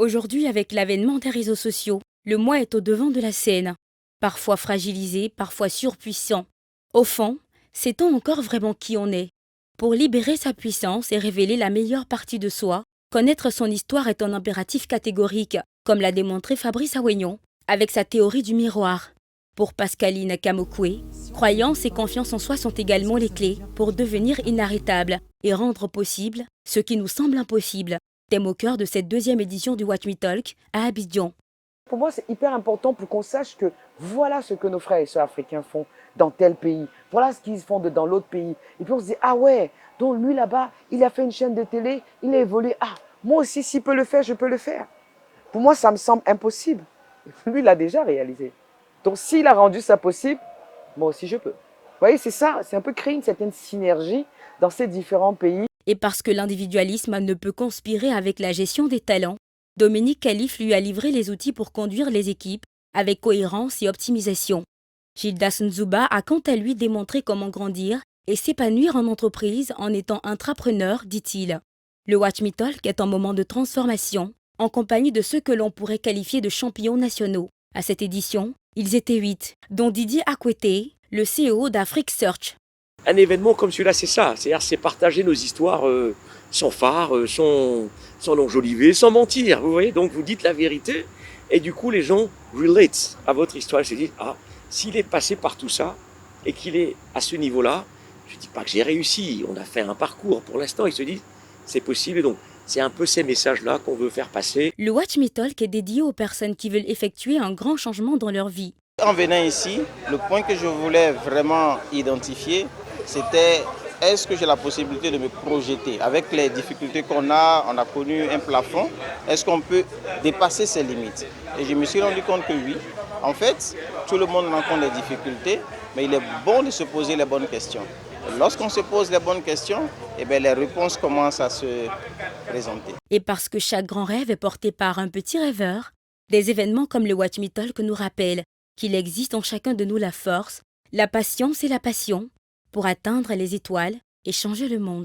Aujourd'hui, avec l'avènement des réseaux sociaux, le moi est au devant de la scène. Parfois fragilisé, parfois surpuissant. Au fond, sait-on encore vraiment qui on est? Pour libérer sa puissance et révéler la meilleure partie de soi, connaître son histoire est un impératif catégorique, comme l'a démontré Fabrice Awignon, avec sa théorie du miroir. Pour Pascaline Kamokwe, croyance et confiance en soi sont également les clés pour devenir inarrêtable et rendre possible ce qui nous semble impossible. Thème au cœur de cette deuxième édition du Watch Me Talk à Abidjan. Pour moi, c'est hyper important pour qu'on sache que voilà ce que nos frères et sœurs africains font dans tel pays. Voilà ce qu'ils font dans l'autre pays. Et puis on se dit, ah ouais, donc lui là-bas, il a fait une chaîne de télé, il a évolué. Ah, moi aussi, s'il peut le faire, je peux le faire. Pour moi, ça me semble impossible. Lui, il l'a déjà réalisé. Donc s'il a rendu ça possible, moi aussi, je peux. Vous voyez, c'est ça, c'est un peu créer une certaine synergie dans ces différents pays. Et parce que l'individualisme ne peut conspirer avec la gestion des talents, Dominique Khalif lui a livré les outils pour conduire les équipes avec cohérence et optimisation. Gildas Nzuba a quant à lui démontré comment grandir et s'épanouir en entreprise en étant intrapreneur, dit-il. Le Watch Me Talk est un moment de transformation, en compagnie de ceux que l'on pourrait qualifier de champions nationaux. À cette édition, ils étaient 8, dont Didier Akwete, le CEO d'Afrique Search. Un événement comme celui-là, c'est ça. C'est partager nos histoires sans phare, sans l'enjoliver, sans mentir. Vous voyez, donc vous dites la vérité. Et du coup, les gens relate à votre histoire. Ils se disent, ah, s'il est passé par tout ça et qu'il est à ce niveau-là, je ne dis pas que j'ai réussi. On a fait un parcours. Pour l'instant, ils se disent, c'est possible. Et donc, c'est un peu ces messages-là qu'on veut faire passer. Le Watch Me Talk est dédié aux personnes qui veulent effectuer un grand changement dans leur vie. En venant ici, le point que je voulais vraiment identifier, c'était est-ce que j'ai la possibilité de me projeter? Avec les difficultés qu'on a, on a connu un plafond, est-ce qu'on peut dépasser ces limites? Et je me suis rendu compte que oui, en fait, tout le monde rencontre des difficultés, mais il est bon de se poser les bonnes questions. Et lorsqu'on se pose les bonnes questions, eh bien, les réponses commencent à se présenter. Et parce que chaque grand rêve est porté par un petit rêveur, des événements comme le Watch Me Talk nous rappellent qu'il existe en chacun de nous la force, la patience et la passion pour atteindre les étoiles et changer le monde.